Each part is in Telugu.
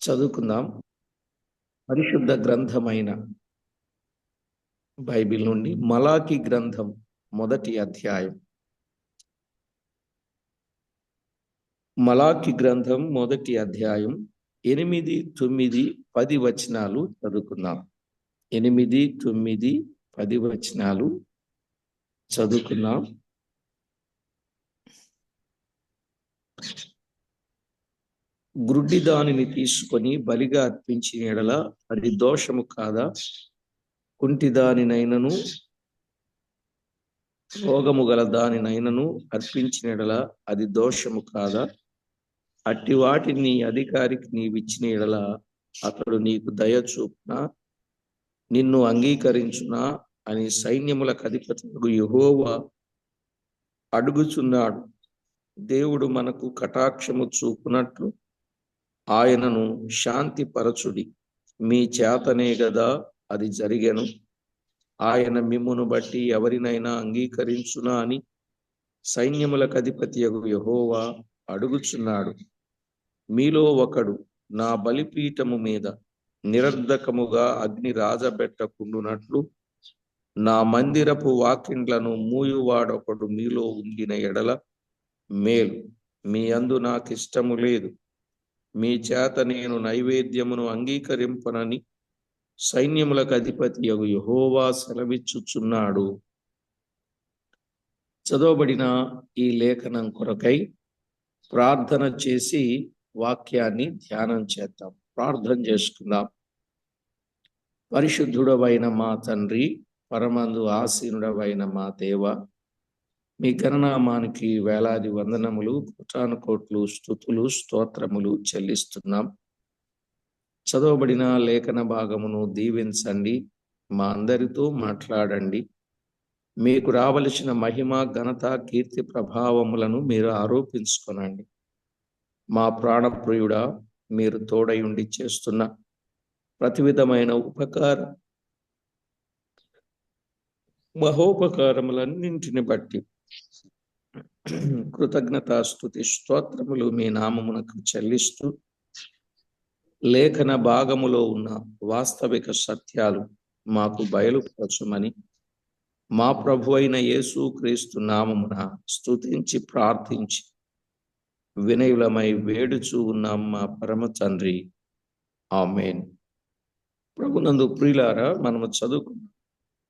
చదువుకుందాం. పరిశుద్ధ గ్రంథమైన బైబిల్ నుండి మలాకి గ్రంథం మొదటి అధ్యాయం. మలాకి గ్రంథం మొదటి అధ్యాయం 8, 9, 10 వచనాలు చదువుకుందాం. 8, 9, 10 వచనాలు చదువుకుందాం. గ్రుడ్డి దానిని తీసుకొని బలిగా అర్పించిన యెడల అది దోషము కాదా? కుంటి దానినైనను రోగము గల దానినైనను అర్పించిన యెడల అది దోషము కాదా? అట్టి వాటిని నీ అధికారికి నీవిచ్చిన యెడల అతడు నీకు దయ చూపునా, నిన్ను అంగీకరించునా అని సైన్యములకు అధిపతి యెహోవా అడుగుచున్నాడు. దేవుడు మనకు కటాక్షము చూపునట్లు ఆయనను శాంతిపరచుడి. మీ చేతనే గదా అది జరిగెను. ఆయన మిమ్మును బట్టి ఎవరినైనా అంగీకరించునా అని సైన్యములకు అధిపతి యెహోవా అడుగుచున్నాడు. మీలో ఒకడు నా బలిపీఠము మీద నిరర్ధకముగా అగ్ని రాజబెట్టకుండునట్లు నా మందిరపు వాకిండ్లను మూయువాడొకడు మీలో ఉండిన ఎడల మేలు. మీ అందు నాకిష్టము లేదు. మీ చేత నేను నైవేద్యమును అంగీకరింపనని సైన్యములకు అధిపతి యెహోవా సెలవిచ్చుచున్నాడు. చదవబడిన ఈ లేఖనం కొరకై ప్రార్థన చేసి వాక్యాన్ని ధ్యానం చేద్దాం. ప్రార్థన చేసుకుందాం. పరిశుద్ధుడవైన మా తండ్రి, పరమందు ఆసీనుడవైన మా దేవ, మీ ఘననామానికి వేలాది వందనములు, కోటాను కోట్లు స్తుతులు, స్తోత్రములు చెల్లిస్తున్నాం. చదవబడిన లేఖన భాగమును దీవించండి. మా అందరితో మాట్లాడండి. మీకు రావలసిన మహిమ, ఘనత, కీర్తి, ప్రభావములను మీరు ఆరోపించుకొనండి. మా ప్రాణప్రియుడా, మీరు తోడై ఉండి చేస్తున్న ప్రతి విధమైన మహోపకారములన్నింటిని బట్టి కృతజ్ఞతాస్తుతి స్తోత్రములు మీ నామమునకు చెల్లిస్తూ, లేఖన భాగములో ఉన్న వాస్తవిక సత్యాలు మాకు బయలుపరచమని మా ప్రభు అయిన యేసు క్రీస్తు నామమున స్తుతించి ప్రార్థించి వినయులమై వేడుచూ ఉన్నాం మా పరమ తండ్రి. ఆమేన్. ప్రభునందు ప్రియులారా, మనము చదువుకున్న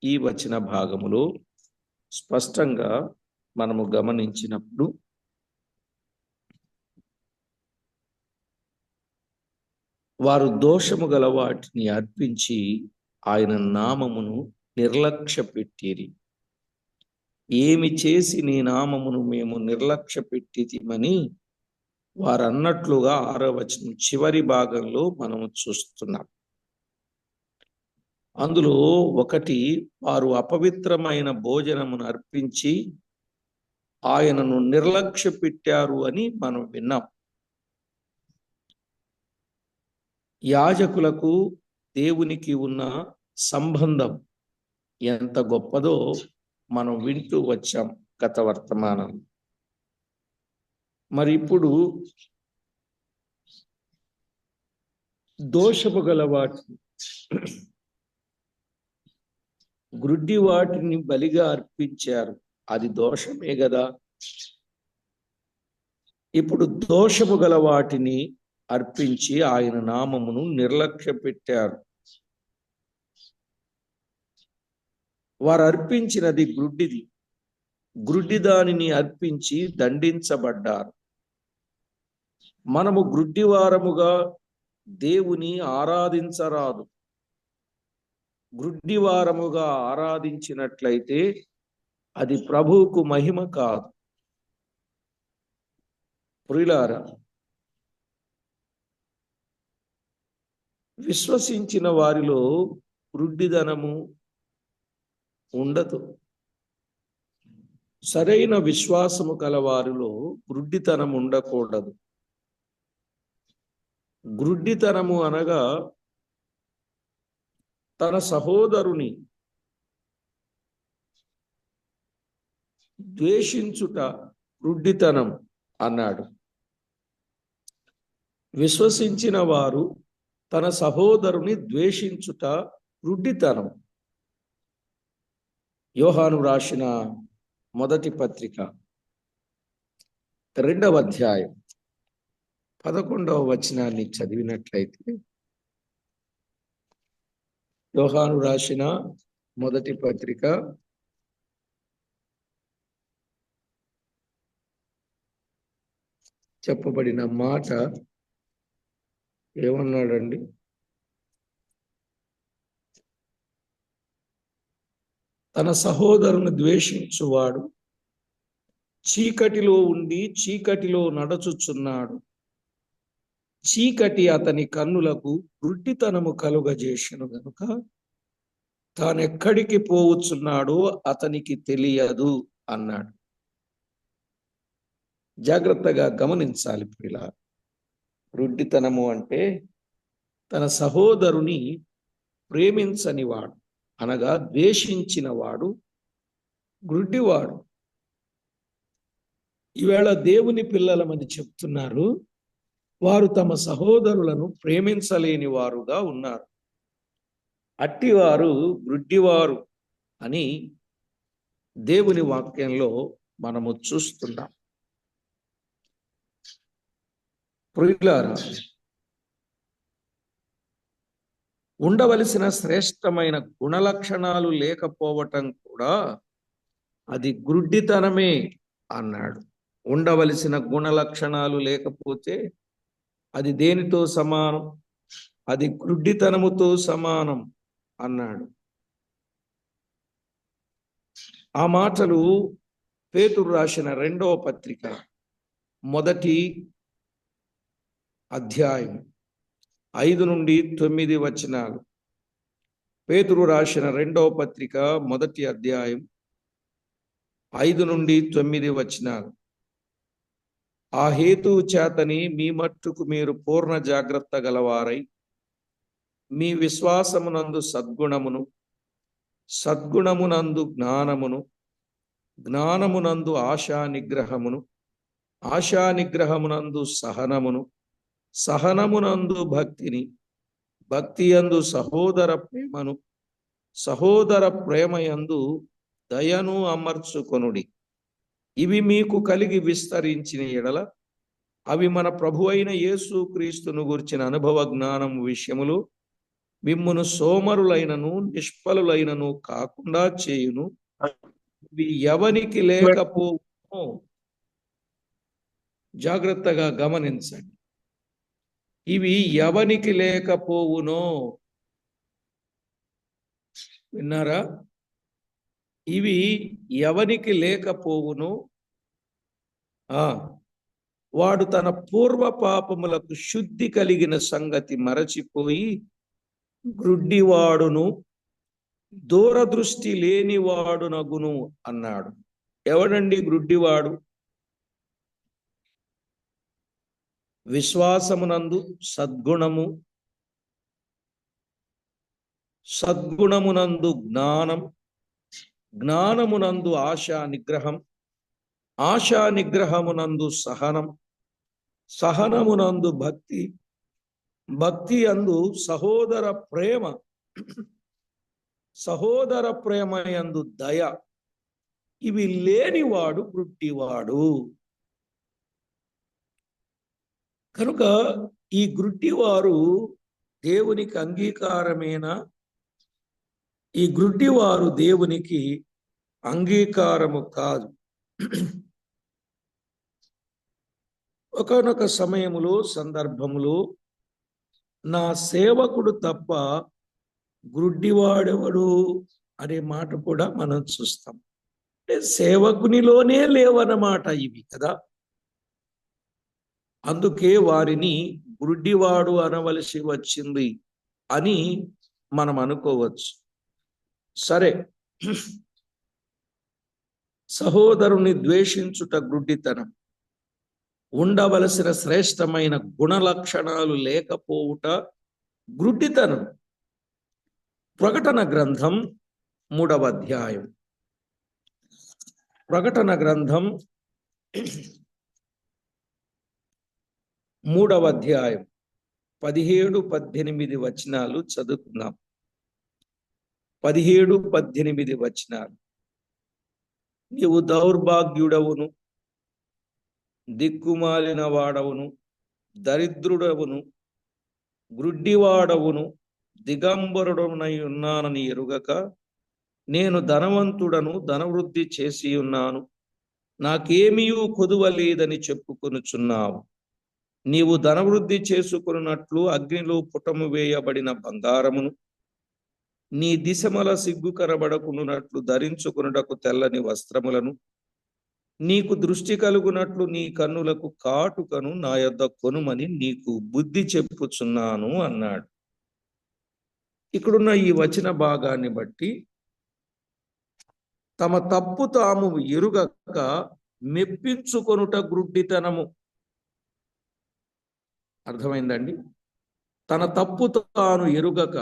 ఈ వచన భాగములో స్పష్టంగా మనము గమనించినప్పుడు వారు దోషము గల వాటిని అర్పించి ఆయన నామమును నిర్లక్ష్య పెట్టిరి. ఏమి చేసి నీ నామమును మేము నిర్లక్ష్య పెట్టిమని వారు అన్నట్లుగా 6వ వచనం చివరి భాగంలో మనము చూస్తున్నాం. అందులో ఒకటి, వారు అపవిత్రమైన భోజనమును అర్పించి ఆయనను నిర్లక్ష్య పెట్టారు అని మనం విన్నాం. యాజకులకు దేవునికి ఉన్న సంబంధం ఎంత గొప్పదో మనం వింటూ వచ్చాం గత వర్తమానం. మరి ఇప్పుడు దోషము గల వాటిని, గ్రుడ్డి వాటిని బలిగా అర్పించారు. అది దోషమే కదా. ఇప్పుడు దోషము గల వాటిని అర్పించి ఆయన నామమును నిర్లక్ష్య పెట్టారు. వారు అర్పించినది గ్రుడ్డిది. గ్రుడ్డి దానిని అర్పించి దండించబడ్డారు. మనము గ్రుడ్డివారముగా దేవుని ఆరాధించరాదు. గ్రుడ్డివారముగా ఆరాధించినట్లయితే అది ప్రభువుకు మహిమ కాదు. ప్రియులారా, విశ్వసించిన వారిలో గ్రుడ్డిదనము ఉండదు. సరైన విశ్వాసము కల వారిలో గ్రుడ్డితనం ఉండకూడదు. గ్రుడ్డితనము అనగా తన సహోదరుని ద్వేషించుట గ్రుడ్డితనం అన్నాడు. విశ్వసించిన వారు తన సహోదరుని ద్వేషించుట గ్రుడ్డితనం. యోహాను రాసిన మొదటి పత్రిక 2వ అధ్యాయం 11వ వచనాన్ని చదివినట్లయితే, యోహాను రాసిన మొదటి పత్రిక చెప్పబడిన మాట ఏమన్నాడండి? తన సహోదరుని ద్వేషించువాడు చీకటిలో ఉండి చీకటిలో నడచుచున్నాడు. చీకటి అతని కన్నులకు గుడ్డితనము కలుగజేసెను గనుక తానెక్కడికి పోవచ్చున్నాడో అతనికి తెలియదు అన్నాడు. జాగ్రత్తగా గమనించాలి పిల్ల. గుడ్డితనము అంటే తన సహోదరుని ప్రేమించని వాడు, అనగా ద్వేషించిన వాడు గుడ్డివాడు. ఈవేళ దేవుని పిల్లలమని చెప్తున్నారు, వారు తమ సహోదరులను ప్రేమించలేని వారుగా ఉన్నారు. అట్టివారు గుడ్డివారు అని దేవుని వాక్యంలో మనము చూస్తున్నాం. ప్రియులారా, ఉండవలసిన శ్రేష్టమైన గుణలక్షణాలు లేకపోవటం కూడా అది గుడ్డితనమే అన్నాడు. ఉండవలసిన గుణలక్షణాలు లేకపోతే అది దేనితో సమానం? అది గుడ్డితనముతో సమానం అన్నాడు. ఆ మాటలు పేతురు రాసిన 2వ పత్రిక మొదటి అధ్యాయం 5 నుండి 9 వచనాలు. పేతురు రాసిన 2వ పత్రిక మొదటి అధ్యాయం 5 నుండి 9 వచనాలు. ఆ హేతువు చేతని మీ మట్టుకు మీరు పూర్ణ జాగ్రత్త గలవారై మీ విశ్వాసమునందు సద్గుణమును, సద్గుణమునందు జ్ఞానమును, జ్ఞానమునందు ఆశా నిగ్రహమును, ఆశా నిగ్రహమునందు సహనమును, సహనమునందు భక్తిని, భక్తియందు సహోదర ప్రేమను, సహోదర ప్రేమయందు దయను అమర్చుకొనుడి. ఇవి మీకు కలిగి విస్తరించిన ఎడల అవి మన ప్రభు అయిన యేసు క్రీస్తును గుర్చిన అనుభవ జ్ఞానం విషయములు మిమ్మును సోమరులైనను నిష్ఫలులైనను కాకుండా చేయును. ఇవి ఎవనికి లేకపోవునో, జాగ్రత్తగా గమనించండి, ఇవి ఎవనికి లేకపోవునో. విన్నారా? ఇవి ఎవనికి లేకపోవును, వాడు తన పూర్వ పాపములకు శుద్ధి కలిగిన సంగతి మరచిపోయి గ్రుడ్డివాడును దూరదృష్టి లేనివాడునగును అన్నాడు. ఎవడండి గ్రుడ్డివాడు? విశ్వాసమునందు సద్గుణము, సద్గుణమునందు జ్ఞానం, జ్ఞానమునందు ఆశా నిగ్రహం, ఆశా నిగ్రహమునందు సహనం, సహనమునందు భక్తి, భక్తి అందు సహోదర ప్రేమ, సహోదర ప్రేమ యందు దయ. ఇవి లేనివాడు గుడ్డివాడు. కనుక ఈ గుడ్డివారు దేవునికి అంగీకారమేనా? ఈ గుడ్డివారు దేవునికి అంగీకారము కాదు. ఒకానొక సమయములో, సందర్భములో నా సేవకుడు తప్ప గుడ్డివాడెవడు అనే మాట కూడా మనం చూస్తాం. అంటే సేవకునిలోనే లేవన్నమాట ఇవి కదా. అందుకే వారిని గుడ్డివాడు అనవలసి వచ్చింది అని మనం అనుకోవచ్చు. సరే, సహోదరుని ద్వేషించుట గుడ్డితనం, ఉండవలసిన శ్రేష్టమైన గుణలక్షణాలు లేకపోవుట గుడ్డితనం. ప్రకటన గ్రంథం 3వ అధ్యాయం, ప్రకటన గ్రంథం 3వ అధ్యాయం 17-18 వచనాలు చదువుకున్నాం. 17-18 వచనాలు. నీవు దౌర్భాగ్యుడవును, దిక్కుమాలిన వాడవును, దరిద్రుడవును, గ్రుడ్డివాడవును, దిగంబరుడనై ఉన్నానని ఎరుగక, నేను ధనవంతుడను, ధనవృద్ధి చేసి ఉన్నాను, నాకేమీయూ కొదువ లేదని చెప్పుకొనుచున్నావు. నీవు ధనవృద్ధి చేసుకున్నట్లు అగ్నిలో పుటము వేయబడిన బంగారమును, నీ దిశమల సిగ్గు కనబడకున్నట్లు ధరించుకున్నటకు తెల్లని వస్త్రములను, నీకు దృష్టి కలుగునట్లు నీ కన్నులకు కాటుకను నా యొద్ద కొనుమని నీకు బుద్ధి చెప్పుచున్నాను అన్నాడు. ఇక్కడున్న ఈ వచన భాగాన్ని బట్టి తమ తప్పు తాము ఎరుగక మెప్పించుకొనుట గ్రుడ్డితనము. అర్థమైందండి? తన తప్పు తాను ఎరుగక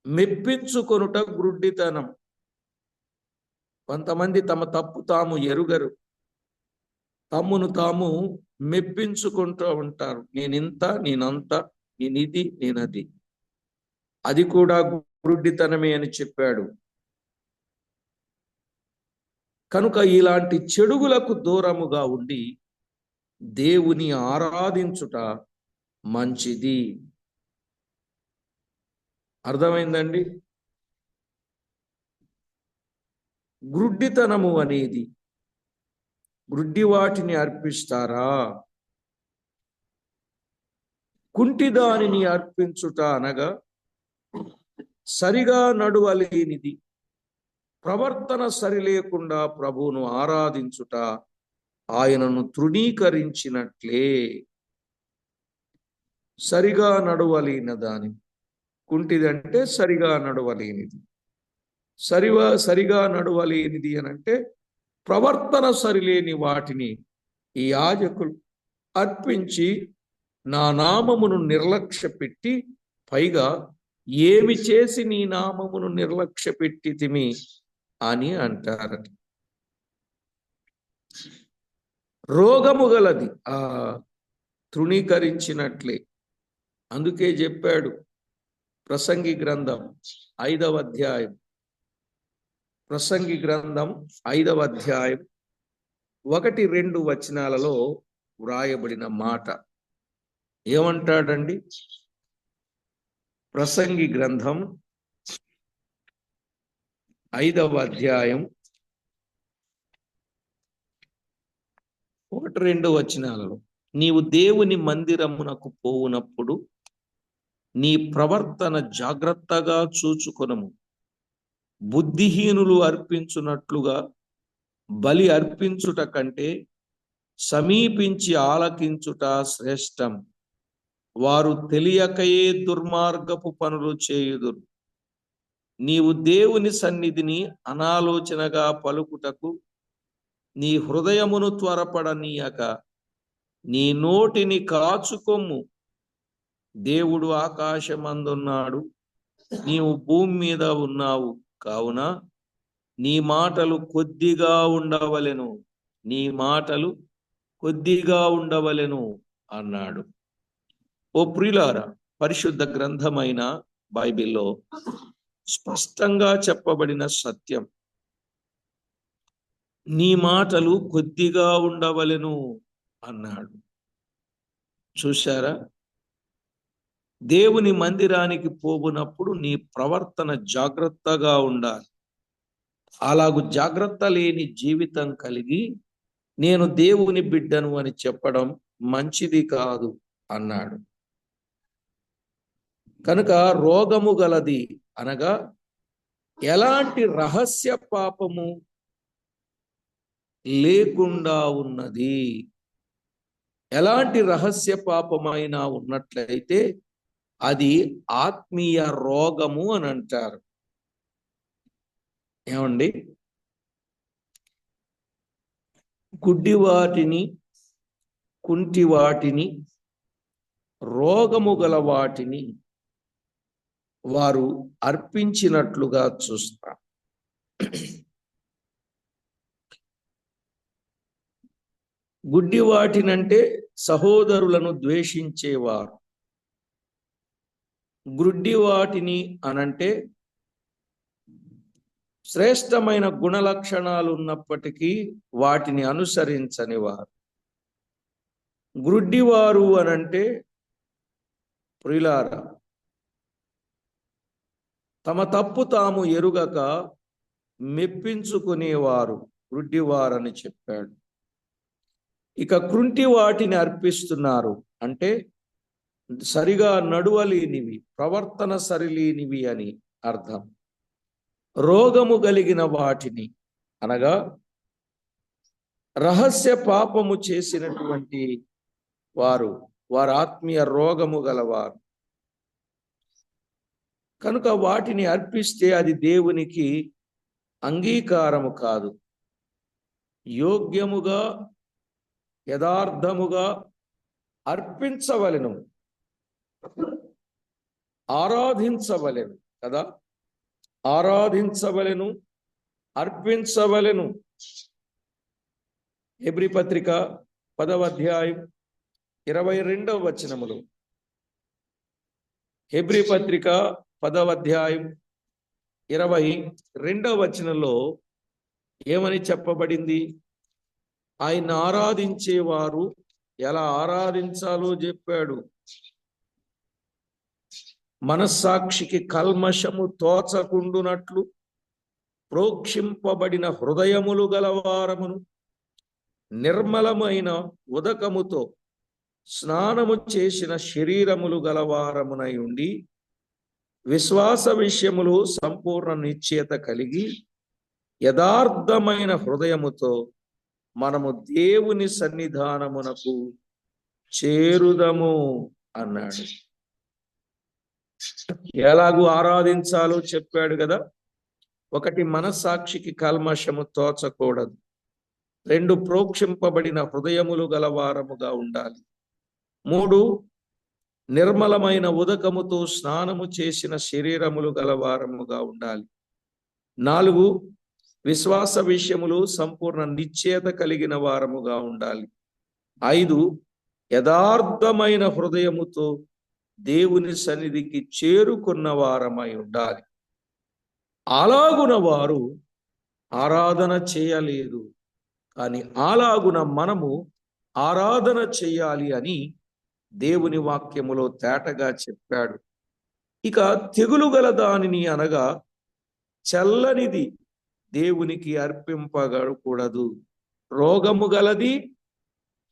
మెప్పించుకొనుట గ్రుడ్డితనం. కొంతమంది తమ తప్పు తాము ఎరుగరు, తమ్మును తాము మెప్పించుకుంటూ ఉంటారు. నేనింత, నేనంత, నేనిది, నేనది. అది కూడా గ్రుడ్డితనమే అని చెప్పాడు. కనుక ఇలాంటి చెడుగులకు దూరముగా ఉండి దేవుని ఆరాధించుట మంచిది. అర్థమైందండి? గ్రుడ్డితనము అనేది, గ్రుడ్డి వాటిని అర్పిస్తారా? కుంటి దానిని అర్పించుట అనగా సరిగా నడువలేనిది, ప్రవర్తన సరిలేకుండా ప్రభువును ఆరాధించుట ఆయనను తృణీకరించినట్లే. సరిగా నడువలేని దాని, కుంటిదంటే సరిగా నడువలేనిది. సరిగా నడువలేనిది అనంటే ప్రవర్తన సరిలేని వాటిని ఈ యాజకులు అర్పించి నా నామమును నిర్లక్ష్య పెట్టి, పైగా ఏమి చేసి నీ నామమును నిర్లక్ష్య పెట్టితిమి అని అంటారట. రోగము గలది తృణీకరించినట్లే. అందుకే చెప్పాడు ప్రసంగి గ్రంథం 5వ అధ్యాయం, ప్రసంగి గ్రంథం 5వ అధ్యాయం 1-2 వచనాలలో వ్రాయబడిన మాట ఏమంటాడండి? ప్రసంగి గ్రంథం 5వ అధ్యాయం 1-2 వచనాలలో, నీవు దేవుని మందిరమునకు పోవునప్పుడు నీ ప్రవర్తన జాగ్రత్తగా చూచుకొనము. బుద్ధిహీనులు అర్పించున్నట్లుగా బలి అర్పించుట కంటే సమీపించి ఆలకించుట శ్రేష్టం. వారు తెలియకయే దుర్మార్గపు పనులు చేయుదురు. నీవు దేవుని సన్నిధిని అనాలోచనగా పలుకుటకు నీ హృదయమును త్వరపడనీయక నీ నోటిని కాచుకొమ్ము. దేవుడు ఆకాశమందున్నాడు, నీవు భూమి మీద ఉన్నావు కావున నీ మాటలు కొద్దిగా ఉండవలెను, నీ మాటలు కొద్దిగా ఉండవలెను అన్నాడు. ఓ ప్రియులారా, పరిశుద్ధ గ్రంథమైన బైబిల్లో స్పష్టంగా చెప్పబడిన సత్యం, నీ మాటలు కొద్దిగా ఉండవలెను అన్నాడు. చూశారా? దేవుని మందిరానికి పోవునప్పుడు నీ ప్రవర్తన జాగ్రత్తగా ఉండాలి. అలాగు జాగ్రత్త లేని జీవితం కలిగి నేను దేవుని బిడ్డను అని చెప్పడం మంచిది కాదు అన్నాడు. కనుక రోగము గలది అనగా ఎలాంటి రహస్య పాపము లేకుండా ఉన్నది. ఎలాంటి రహస్య పాపమైనా ఉన్నట్లయితే అది ఆత్మీయ రోగము అని అంటారు. ఏమండి? గుడ్డి వాటిని, కుంటి వాటిని, రోగము గల వాటిని వారు అర్పించినట్లుగా చూస్తారు. గుడ్డి వాటినంటే సహోదరులను ద్వేషించేవారు. గుడ్డి వాటిని అనంటే శ్రేష్టమైన గుణలక్షణాలు ఉన్నప్పటికీ వాటిని అనుసరించని వారు. గ్రుడ్డివారు అనంటే ప్రియులారా, తమ తప్పు తాము ఎరుగక మెప్పించుకునేవారు గ్రుడ్డివారని చెప్పాడు. ఇక కృంటి వాటిని అర్పిస్తున్నారు అంటే సరిగా నడువలేనివి, ప్రవర్తన సరిలేనివి అని అర్థం. రోగము కలిగిన వాటిని అనగా రహస్య పాపము చేసినటువంటి వారు ఆత్మీయ రోగము గలవారు కనుక వాటిని అర్పిస్తే అది దేవునికి అంగీకారము కాదు. యోగ్యముగా యథార్థముగా అర్పించవలెను, ఆరాధించవలెను కదా, ఆరాధించవలెను, అర్పించవలెను. హెబ్రీ పత్రిక 10వ అధ్యాయం 22వ వచనములో, హెబ్రీ పత్రిక 10వ అధ్యాయం 22వ వచనంలో ఏమని చెప్పబడింది? ఆయన ఆరాధించేవారు ఎలా ఆరాధించాలో చెప్పాడు. మనస్సాక్షికి కల్మషము తోచకుండునట్లు ప్రోక్షింపబడిన హృదయములు గలవారమును, నిర్మలమైన ఉదకముతో స్నానము చేసిన శరీరములు గలవారమునై ఉండి, విశ్వాస విషయములు సంపూర్ణ నిశ్చయత కలిగి యథార్థమైన హృదయముతో మనము దేవుని సన్నిధానమునకు చేరుదము అన్నాడు. ఎలాగూ ఆరాధించాలో చెప్పాడు కదా. ఒకటి, మనస్సాక్షికి కల్మషము తోచకూడదు. 2, ప్రోక్షింపబడిన హృదయములు గలవారముగా ఉండాలి. 3, నిర్మలమైన ఉదకముతో స్నానము చేసిన శరీరములు గలవారముగా ఉండాలి. 4, విశ్వాస విషయములు సంపూర్ణ నిశ్చయత కలిగిన వారముగా ఉండాలి. 5, యథార్థమైన హృదయముతో దేవుని సన్నిధికి చేరుకున్న వారమై ఉండాలి. అలాగున వారు ఆరాధన చేయలేదు, కానీ అలాగున మనము ఆరాధన చేయాలి అని దేవుని వాక్యములో తేటగా చెప్పాడు. ఇక తెగులు గల దానిని అనగా చల్లనిది దేవునికి అర్పింపకూడదు. రోగము గలది,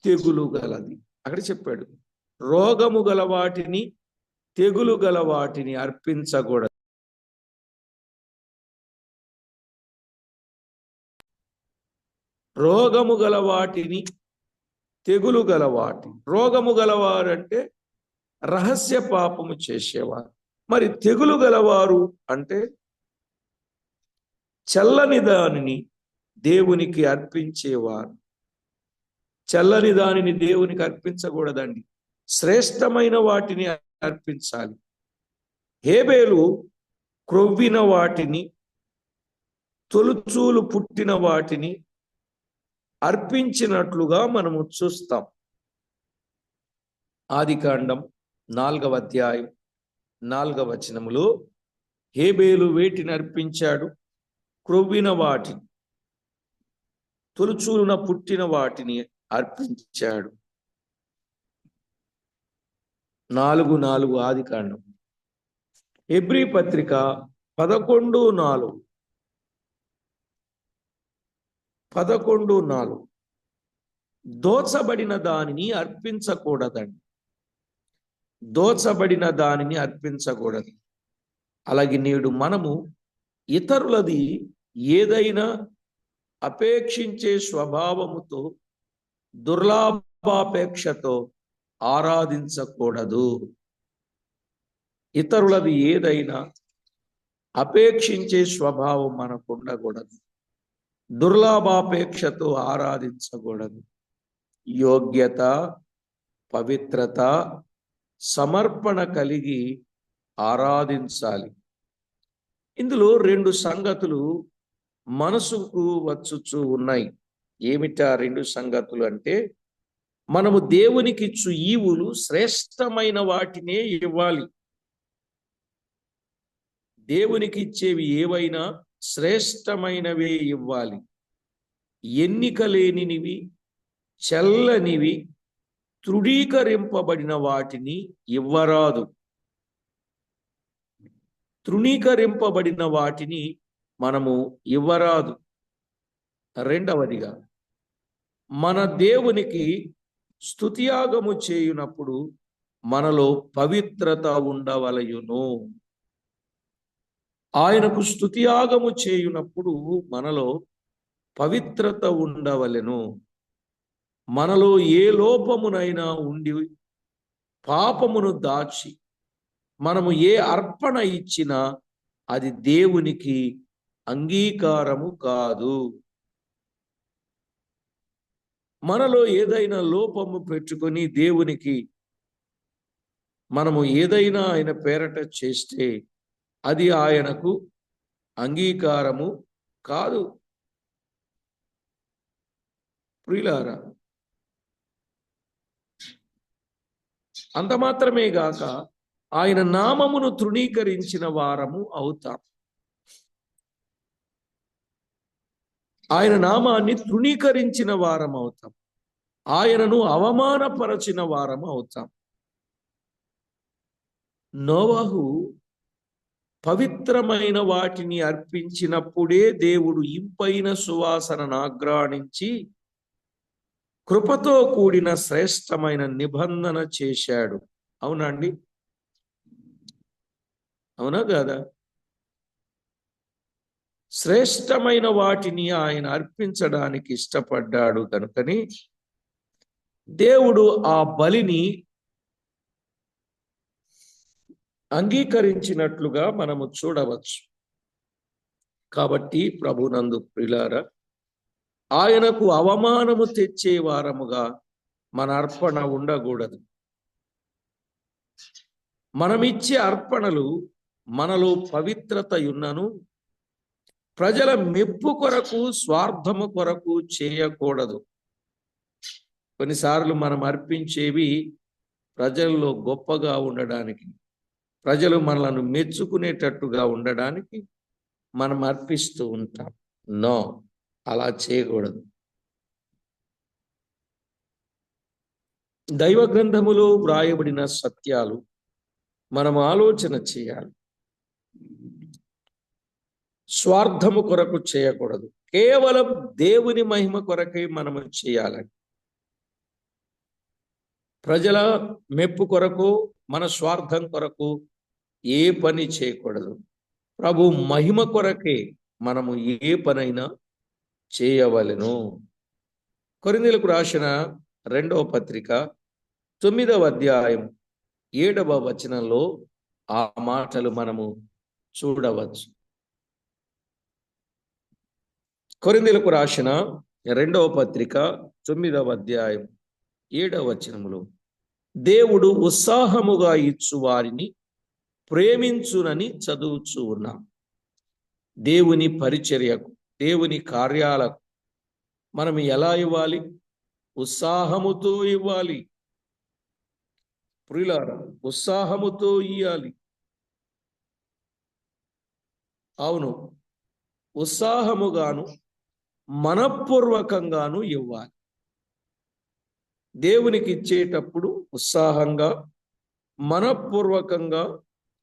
తెగులు గలది అక్కడ చెప్పాడు. రోగము గల వాటిని, తెగులు గల వాటిని అర్పించకూడదు. రోగము గల వాటిని, తెగులు గల వాటి. రోగము గలవారంటే రహస్య పాపము చేసేవారు. మరి తెగులు గలవారు అంటే చల్లని దానిని దేవునికి అర్పించేవారు. చల్లని దానిని దేవునికి అర్పించకూడదండి, శ్రేష్టమైన వాటిని అర్పించాలి. హేబేలు క్రొవ్విన వాటిని, తొలుచూలు పుట్టిన వాటిని అర్పించినట్లుగా మనము చూస్తాం. ఆదికాండం 4వ అధ్యాయం 4వ వచనములో హేబేలు వేటిని అర్పించాడు? క్రొవ్విన వాటిని, తొలుచూలున పుట్టిన వాటిని అర్పించాడు. 4:4 ఆదికాండం. హెబ్రీ పత్రిక 11:4 దోచబడిన దానిని అర్పించకూడదండి, దోచబడిన దానిని అర్పించకూడదు. అలాగే నేడు మనము ఇతరులది ఏదైనా అపేక్షించే స్వభావముతో, దుర్లాభాపేక్షతో ఆరాధించకూడదు. ఇతరులది ఏదైనా అపేక్షించే స్వభావం మనకు ఉండకూడదు, దుర్లాభాపేక్షతో ఆరాధించకూడదు. యోగ్యత, పవిత్రత, సమర్పణ కలిగి ఆరాధించాలి. ఇందులో 2 సంగతులు మనసుకు వచ్చుచూ ఉన్నాయి. ఏమిటా 2 సంగతులు అంటే, మనము దేవునికి ఇచ్చు ఈవులు శ్రేష్టమైన వాటినే ఇవ్వాలి. దేవునికి ఇచ్చేవి ఏవైనా శ్రేష్టమైనవే ఇవ్వాలి. ఎన్నిక లేనివి, చల్లనివి, తృణీకరింపబడిన వాటిని ఇవ్వరాదు. తృణీకరింపబడిన వాటిని మనము ఇవ్వరాదు. రెండవదిగా, మన దేవునికి స్తుతియాగము చేయునప్పుడు మనలో పవిత్రత ఉండవలయును. ఆయనకు స్తుతియాగము చేయునప్పుడు మనలో పవిత్రత ఉండవలెను. మనలో ఏ లోపమునైనా ఉండి పాపమును దాచి మనము ఏ అర్పణ ఇచ్చినా అది దేవునికి అంగీకారము కాదు. మనలో ఏదైనా లోపము పెట్టుకొని దేవునికి మనము ఏదైనా ఆయన పేరట చేస్తే అది ఆయనకు అంగీకారము కాదు. ప్రియులారా, అంత మాత్రమే గాక ఆయన నామమును తృణీకరించిన వారము అవుతాం. ఆయన నామాన్ని తృణీకరించిన వారం అవుతాం. ఆయనను అవమానపరచిన వారం అవుతాం. నోవహు పవిత్రమైన వాటిని అర్పించినప్పుడే దేవుడు ఇంపైన సువాసనను ఆగ్రాణించి కృపతో కూడిన శ్రేష్టమైన నిబంధన చేశాడు. అవునండి? అవునా కాదా? శ్రేష్టమైన వాటిని ఆయన అర్పించడానికి ఇష్టపడ్డాడు కనుకని దేవుడు ఆ బలిని అంగీకరించినట్లుగా మనము చూడవచ్చు. కాబట్టి ప్రభునందు ప్రియులారా, ఆయనకు అవమానము తెచ్చే వారముగా మన అర్పణ ఉండకూడదు. మనమిచ్చే అర్పణలు మనలో పవిత్రత ఉన్నను ప్రజల మెప్పు కొరకు, స్వార్థము కొరకు చేయకూడదు. కొన్నిసార్లు మనం అర్పించేవి ప్రజల్లో గొప్పగా ఉండడానికి, ప్రజలు మనలను మెచ్చుకునేటట్టుగా ఉండడానికి మనం అర్పిస్తూ ఉంటాం. నో, అలా చేయకూడదు. దైవ గ్రంథములో వ్రాయబడిన సత్యాలు మనం ఆలోచన చేయాలి. స్వార్థము కొరకు చేయకూడదు. కేవలం దేవుని మహిమ కొరకై మనము చేయాలని. ప్రజల మెప్పు కొరకు, మన స్వార్థం కొరకు ఏ పని చేయకూడదు. ప్రభు మహిమ కొరకే మనము ఏ పనైనా చేయవలెను. కొరింథీయులకు రాసిన 2వ పత్రిక 9వ అధ్యాయం 7వ వచనంలో ఆ మాటలు మనము చూడవచ్చు. కొరింథీయులకు రాసిన 2వ పత్రిక 9వ అధ్యాయం 7వ వచనములో, దేవుడు ఉత్సాహముగా ఇచ్చు వారిని ప్రేమించునని చదువుచూ ఉన్నాం. దేవుని పరిచర్యకు, దేవుని కార్యాలకు మనం ఎలా ఇవ్వాలి? ఉత్సాహముతో ఇవ్వాలి. ప్రియులారా, ఉత్సాహముతో ఇయ్యాలి. అవును, ఉత్సాహముగాను మనఃపూర్వకంగాను ఇవ్వాలి. దేవునికి ఇచ్చేటప్పుడు ఉత్సాహంగా, మనఃపూర్వకంగా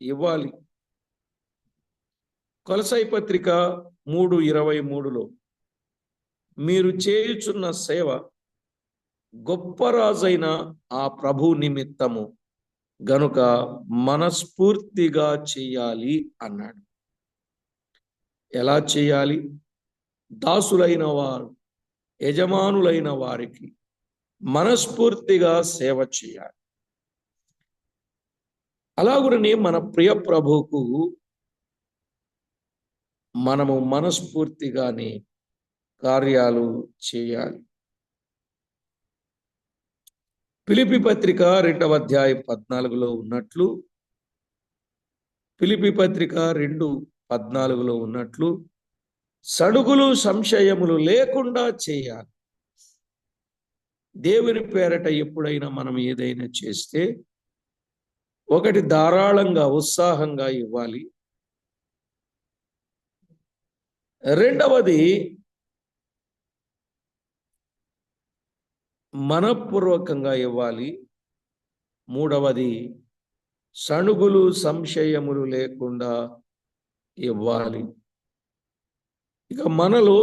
ఇవ్వాలి. కొలసై పత్రిక 3:23లో, మీరు చేయుచున్న సేవ గొప్ప రాజైన ఆ ప్రభు నిమిత్తము గనుక మనస్ఫూర్తిగా చేయాలి అన్నాడు. ఎలా చేయాలి? దాసులైన వారు యజమానులైన వారికి మనస్ఫూర్తిగా సేవ చేయాలి. అలాగుననే మన ప్రియ ప్రభువుకు మనము మనస్ఫూర్తిగానే కార్యాలు చేయాలి. ఫిలిప్పీ పత్రిక 2వ అధ్యాయం 14లో ఉన్నట్లు, ఫిలిప్పీ పత్రిక 2:14లో ఉన్నట్లు సడుగులు సంశయములు లేకుండా చేయాలి. దేవుని పేరట ఎప్పుడైనా మనం ఏదైనా చేస్తే ఒకటి ధారాళంగా ఉత్సాహంగా ఇవ్వాలి. రెండవది మనఃపూర్వకంగా ఇవ్వాలి. మూడవది సణుగులు సంశయములు లేకుండా ఇవ్వాలి. ఇక మనలో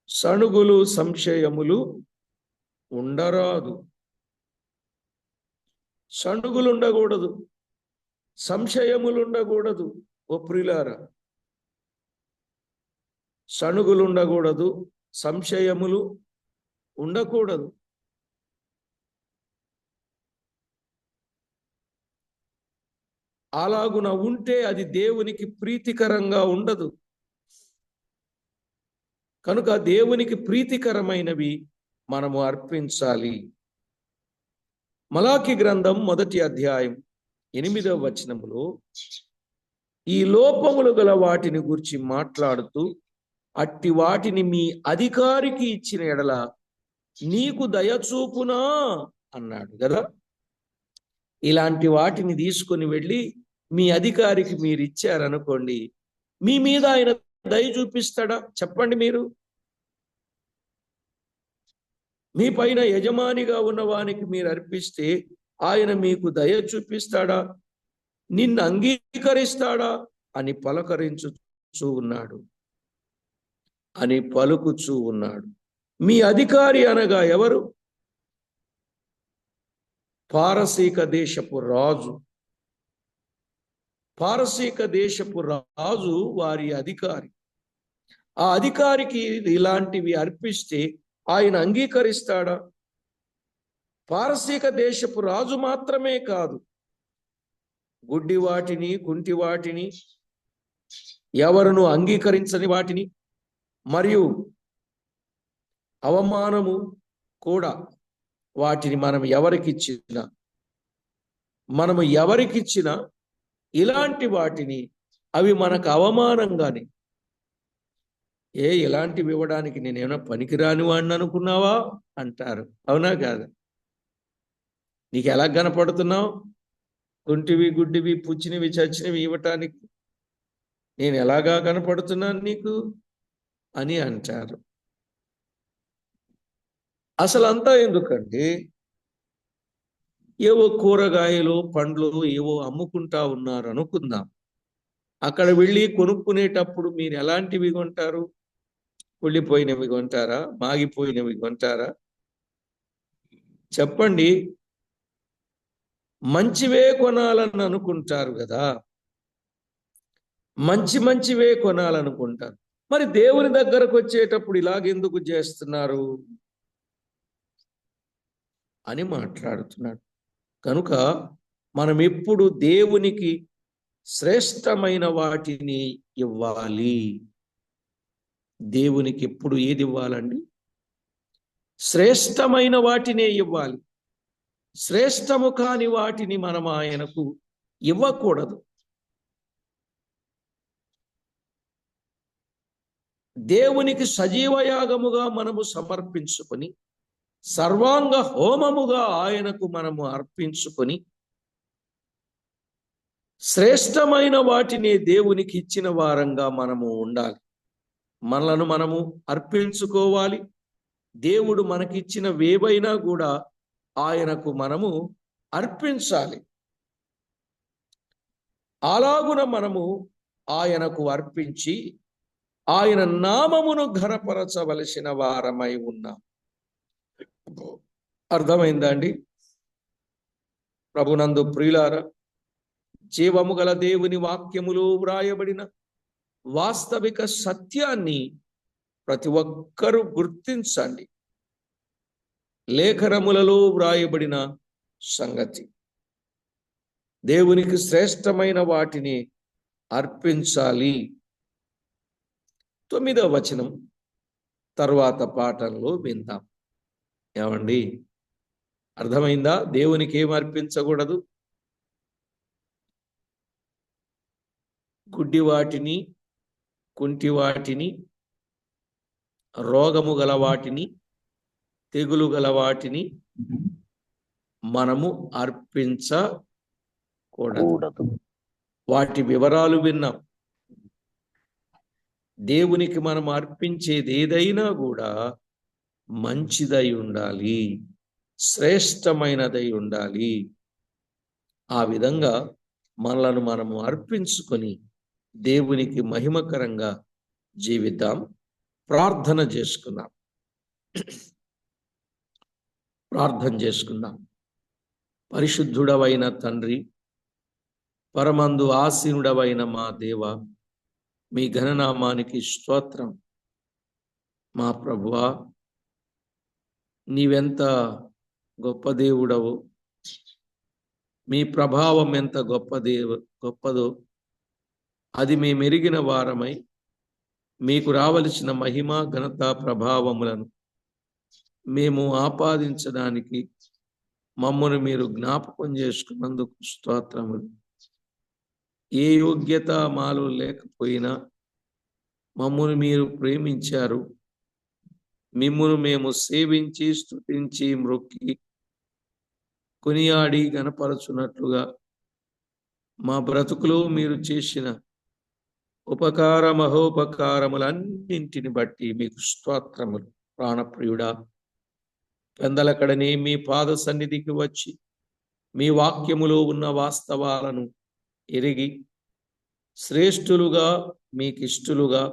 సణుగులు సంశయములు ఉండరాదు. సణుగులు ఉండకూడదు, సంశయములు ఉండకూడదు. ఓ ప్రియులారా, సణుగులు ఉండకూడదు, సంశయములు ఉండకూడదు. అలాగున ఉంటే అది దేవునికి ప్రీతికరంగా ఉండదు. కనుక దేవునికి ప్రీతికరమైనవి మనము అర్పించాలి. మలాకి గ్రంథం 1వ అధ్యాయం 8వ వచనములో ఈ లోపములు గల వాటిని గురించి మాట్లాడుతూ, అట్టి వాటిని మీ అధికారికి ఇచ్చిన ఎడల నీకు దయచూపునా అన్నాడు కదా. ఇలాంటి వాటిని తీసుకొని వెళ్ళి మీ అధికారికి మీరు ఇచ్చారనుకోండి, మీ మీద ఆయన దయ చూపిస్తాడా? చెప్పండి. మీరు మీ పైన యజమానిగా ఉన్నవానికి మీరు అర్పిస్తే ఆయన మీకు దయ చూపిస్తాడా? నిన్ను అంగీకరిస్తాడా అని పలుకరించుచూ ఉన్నాడు, అని పలుకుచూ ఉన్నాడు. మీ అధికారి అనగా ఎవరు? పారసీక దేశపు రాజు. పారసీక దేశపు రాజు వారి అధికారి. ఆ అధికారికి ఇలాంటివి అర్పిస్తే ఆయన అంగీకరిస్తాడా? పారసీక దేశపు రాజు మాత్రమే కాదు, గుడ్డి వాటిని, కుంటి వాటిని, ఎవరును అంగీకరించని వాటిని, మరియు అవమానము కూడా, వాటిని మనము ఎవరికిచ్చినా ఇలాంటి వాటిని, అవి మనకు అవమానంగానే, ఇలాంటివి ఇవ్వడానికి నేనేమైనా పనికిరాని వాడిని అనుకున్నావా అంటారు. అవునా కాదు? నీకు ఎలా కనపడుతున్నావు? కుంటివి, గుడ్డివి, పుచ్చినవి, చచ్చినవి ఇవ్వటానికి నేను ఎలాగా కనపడుతున్నాను నీకు అని అంటారు. అసలు అంతా ఎందుకంటే, ఏవో కూరగాయలు, పండ్లు ఏవో అమ్ముకుంటా ఉన్నారు అనుకుందాం. అక్కడ వెళ్ళి కొనుక్కునేటప్పుడు మీరు ఎలాంటివి కొంటారు? కుళ్ళిపోయినవి కొంటారా? మాగిపోయినవి కొంటారా? చెప్పండి. మంచివే కొనాలని అనుకుంటారు కదా. మంచివే కొనాలనుకుంటారు. మరి దేవుని దగ్గరకు వచ్చేటప్పుడు ఇలాగెందుకు చేస్తున్నారు అని మాట్లాడుతున్నాడు. కనుక మనం ఎప్పుడు దేవునికి శ్రేష్టమైన వాటిని ఇవ్వాలి. దేవునికి ఎప్పుడు ఏది ఇవ్వాలండి? శ్రేష్టమైన వాటినే ఇవ్వాలి. శ్రేష్టము కాని వాటిని మనం ఆయనకు ఇవ్వకూడదు. దేవునికి సజీవయాగముగా మనము సమర్పించుకొని, సర్వాంగ హోమముగా ఆయనకు మనము అర్పించుకొని, శ్రేష్టమైన వాటిని దేవునికి ఇచ్చిన వారంగా మనము ఉండాలి. మనలను మనము అర్పించుకోవాలి. దేవుడు మనకిచ్చిన వేవైనా కూడా ఆయనకు మనము అర్పించాలి. అలాగున మనము ఆయనకు అర్పించి ఆయన నామమును ఘనపరచవలసిన వారమై ఉన్నాం. అర్థమైందా అండి? ప్రభునందు ప్రియులారా, జీవము గల దేవుని వాక్యములో వ్రాయబడిన వాస్తవిక సత్యాన్ని ప్రతి ఒక్కరూ గుర్తించండి. లేఖనములలో వ్రాయబడిన సంగతి, దేవునికి శ్రేష్టమైన వాటిని అర్పించాలి. 9వ వచనం తర్వాత పాఠంలో విందాం. ఏమండి, అర్థమైందా? దేవునికి ఏం అర్పించకూడదు? గుడ్డి వాటిని, కుంటి వాటిని, రోగము గల వాటిని, తెగులు గల వాటిని మనము అర్పించకూడదు. వాటి వివరాలు విన్నాం. దేవునికి మనం అర్పించేది ఏదైనా కూడా మంచిదై ఉండాలి, శ్రేష్టమైనదై ఉండాలి. ఆ విధంగా మనలను మనము అర్పించుకొని దేవునికి మహిమకరంగా జీవిద్దాం. ప్రార్థన చేసుకుందాం. ప్రార్థన చేసుకుందాం. పరిశుద్ధుడవైన తండ్రి, పరమందు ఆసీనుడవైన మా దేవ, మీ ఘననామానికి స్తోత్రం. మా ప్రభువా, నీవెంత గొప్ప దేవుడవు, మీ ప్రభావం ఎంత గొప్పదో అది మేము ఎరిగిన వారమై మీకు రావలసిన మహిమ, ఘనత, ప్రభావములను మేము ఆపాదించడానికి మమ్మను మీరు జ్ఞాపకం చేసుకున్నందుకు స్తోత్రములు. ఏ యోగ్యత మాలో లేకపోయినా మమ్మను మీరు ప్రేమించారు. మిమ్మును మేము సేవించి, స్తుతించి, మ్రొక్కి, కొనియాడి గణపరచున్నట్లుగా మా బ్రతుకులో మీరు చేసిన ఉపకార మహోపకారములన్నింటిని బట్టి మీకు స్తోత్రములు. ప్రాణప్రియుడా, పెందలకడనే మీ పాద సన్నిధికి వచ్చి మీ వాక్యములో ఉన్న వాస్తవాలను ఎరిగి శ్రేష్ఠులుగా, మీకిష్టులుగా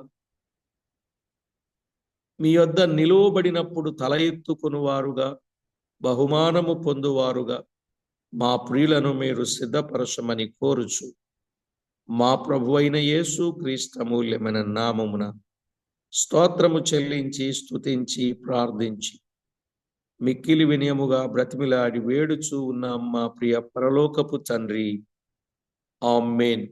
మీ యొద్ద నిలువబడినప్పుడు తల ఎత్తుకుని వారుగా, బహుమానము పొందువారుగా మా ప్రియులను మీరు సిద్ధపరచమని కోరుచు మా ప్రభువైన యేసు క్రీస్తు అమూల్యమైన నామమున స్తోత్రము చెల్లించి, స్తుతించి, ప్రార్థించి మిక్కిలి వినయముగా బ్రతిమిలాడి వేడుచూ ఉన్న మా ప్రియ పరలోకపు తండ్రి, ఆమేన్.